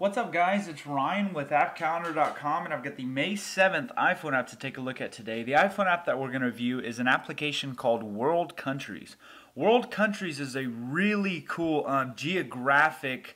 What's up guys, it's Ryan with appcalendar.com and I've got the May 7th iPhone app to take a look at today. The iPhone app that we're going to review is an application called World Countries. World Countries is a really cool geographical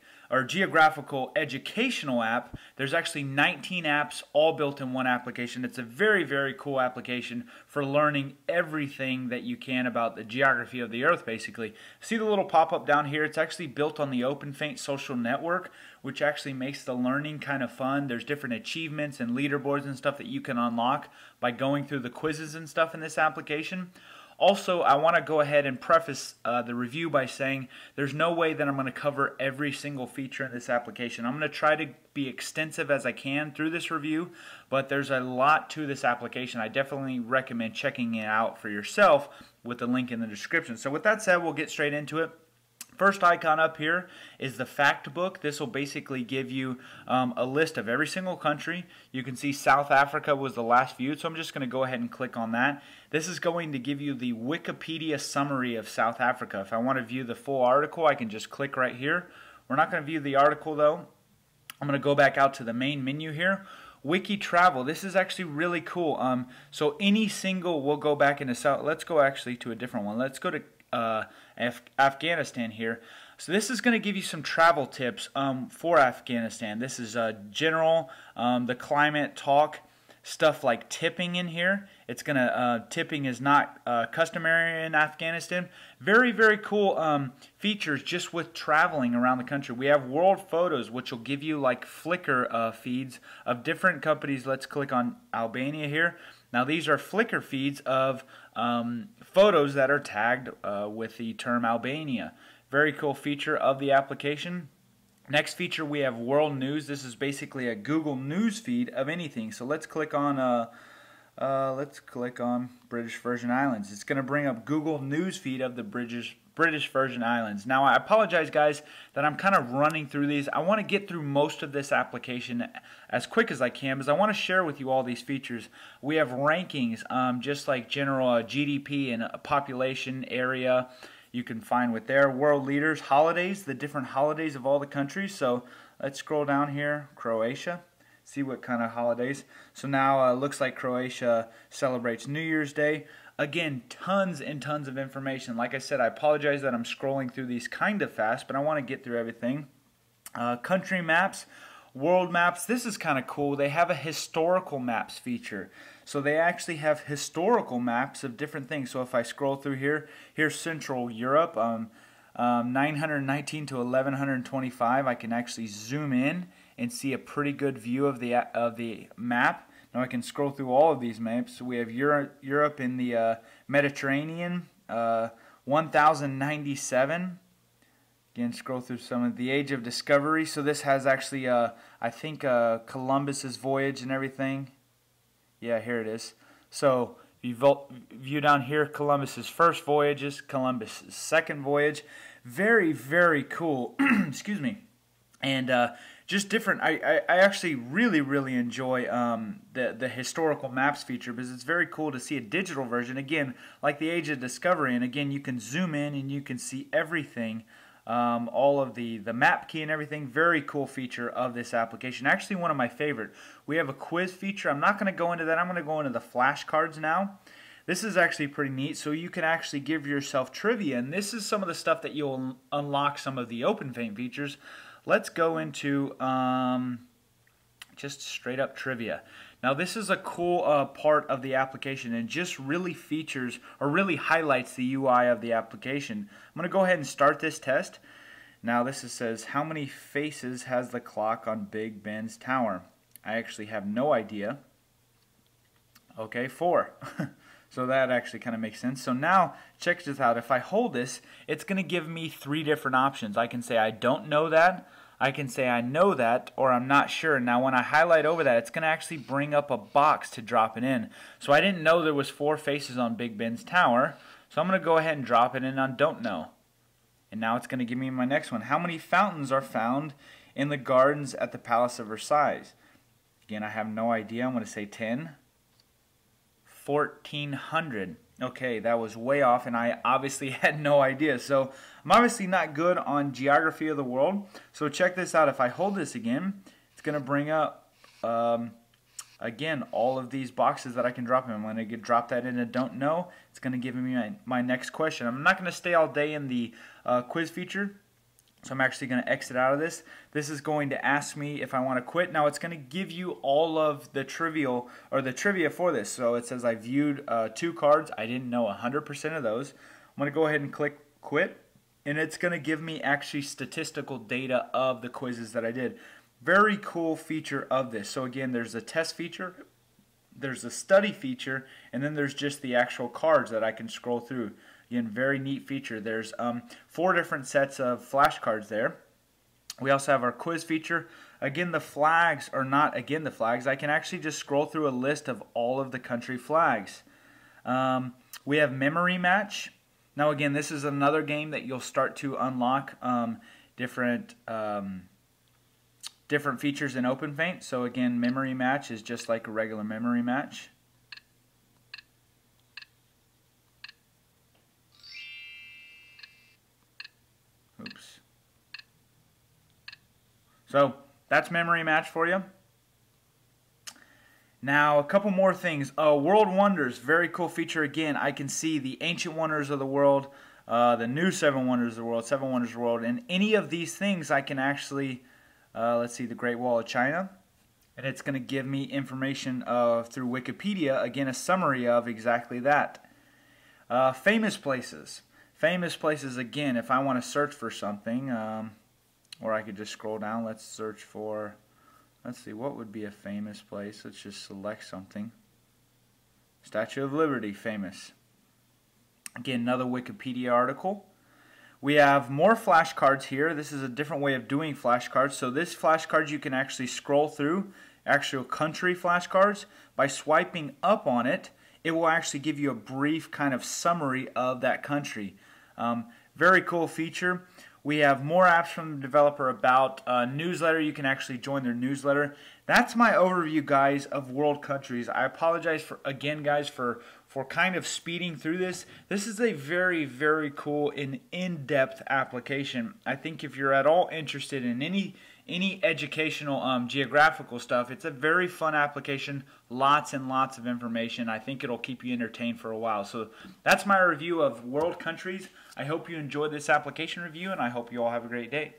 educational app. There's actually 19 apps all built in one application. It's a very, very cool application for learning everything that you can about the geography of the earth, basically. See the little pop-up down here? It's actually built on the OpenFaint social network, which actually makes the learning kind of fun. There's different achievements and leaderboards and stuff that you can unlock by going through the quizzes and stuff in this application. Also, I want to go ahead and preface the review by saying there's no way that I'm going to cover every single feature in this application. I'm going to try to be extensive as I can through this review, but there's a lot to this application. I definitely recommend checking it out for yourself with the link in the description. So with that said, we'll get straight into it. First icon up here is the fact book. This will basically give you a list of every single country. You can see South Africa was the last viewed, so I'm just going to go ahead and click on that. This is going to give you the Wikipedia summary of South Africa. If I want to view the full article, I can just click right here. We're not going to view the article though. I'm going to go back out to the main menu here. Wiki Travel. This is actually really cool. So any single, we'll go back into South. Let's go actually to a different one. Let's go to Afghanistan here. So this is going to give you some travel tips for Afghanistan. This is general, the climate talk, stuff like tipping in here. It's going to, tipping is not customary in Afghanistan. Very, very cool features just with traveling around the country. We have world photos, which will give you like Flickr feeds of different companies. Let's click on Albania here. Now these are Flickr feeds of photos that are tagged with the term Albania. Very cool feature of the application. Next feature, we have World News. This is basically a Google News feed of anything. So let's click on British Virgin Islands. It's going to bring up Google News feed of the British Virgin Islands. Now I apologize guys that I'm kind of running through these. I want to get through most of this application as quick as I can because I want to share with you all these features. We have rankings, just like general GDP and population area. You can find with there. World leaders, holidays, the different holidays of all the countries. So let's scroll down here. Croatia. See what kind of holidays. So now looks like Croatia celebrates New Year's Day. Again, tons and tons of information. Like I said, I apologize that I'm scrolling through these kind of fast, but I want to get through everything. Country maps, world maps. This is kind of cool. They have a historical maps feature. So they actually have historical maps of different things. So if I scroll through here, here's Central Europe, 919 to 1125. I can actually zoom in and see a pretty good view of the map. Now I can scroll through all of these maps. So we have Europe in the Mediterranean, 1097. Again, scroll through some of the Age of Discovery. So this has actually, I think, Columbus's voyage and everything. Yeah, here it is. So if you view down here, Columbus's first voyages, Columbus's second voyage. Very, very cool. Excuse me. And just different. I actually really enjoy the historical maps feature because it's very cool to see a digital version. Again, like the Age of Discovery. And again, you can zoom in and you can see everything. All of the map key and everything. Very cool feature of this application. Actually one of my favorite. We have a quiz feature. I'm not going to go into that. I'm going to go into the flashcards now. This is actually pretty neat. So you can actually give yourself trivia. And this is some of the stuff that you'll unlock some of the OpenFaint features. Let's go into just straight up trivia. Now this is a cool part of the application and just really features or really highlights the UI of the application. I'm going to go ahead and start this test. Now this says, how many faces has the clock on Big Ben's tower? I actually have no idea. Okay, 4. So that actually kind of makes sense. So now, check this out. If I hold this, it's going to give me 3 different options. I can say I don't know that, I can say I know that, or I'm not sure. Now when I highlight over that, it's going to actually bring up a box to drop it in. So I didn't know there was 4 faces on Big Ben's tower. So I'm going to go ahead and drop it in on don't know. And now it's going to give me my next one. How many fountains are found in the gardens at the Palace of Versailles? Again, I have no idea. I'm going to say 10. 1,400. Okay, that was way off, and I obviously had no idea. So I'm obviously not good on geography of the world. So check this out. If I hold this again, it's going to bring up, again, all of these boxes that I can drop in. I'm going to drop that in a don't know. It's going to give me my next question. I'm not going to stay all day in the quiz feature. So I'm actually going to exit out of this. This is going to ask me if I want to quit. Now it's going to give you all of the trivial or the trivia for this. So it says I viewed 2 cards. I didn't know 100% of those. I'm going to go ahead and click quit, and it's going to give me actually statistical data of the quizzes that I did. Very cool feature of this. So again, there's a test feature, there's a study feature, and then there's just the actual cards that I can scroll through. Again, very neat feature. There's 4 different sets of flashcards there. We also have our quiz feature. Again, the flags are not the flags. I can actually just scroll through a list of all of the country flags. We have memory match. Now again, this is another game that you'll start to unlock different features in OpenFaint. So again, memory match is just like a regular memory match. Oops. So that's memory match for you. Now a couple more things. World Wonders, very cool feature. Again, I can see the ancient wonders of the world, the new 7 wonders of the world, 7 wonders of the world, and any of these things I can actually, let's see, the Great Wall of China, and it's going to give me information through Wikipedia, again a summary of exactly that. Famous places. Famous places, again, if I want to search for something, or I could just scroll down, let's search for, let's see, what would be a famous place? Let's just select something. Statue of Liberty, famous. Again, another Wikipedia article. We have more flashcards here. This is a different way of doing flashcards. So this flashcard you can actually scroll through, actual country flashcards. By swiping up on it, it will actually give you a brief kind of summary of that country. Very cool feature. We have more apps from the developer about newsletter. You can actually join their newsletter. That's my overview, guys, of world countries. I apologize for guys, for kind of speeding through this. This is a very, very cool and in-depth application. I think if you're at all interested in any educational geographical stuff, it's a very fun application. Lots and lots of information. I think it'll keep you entertained for a while. So that's my review of world countries. I hope you enjoyed this application review, and I hope you all have a great day.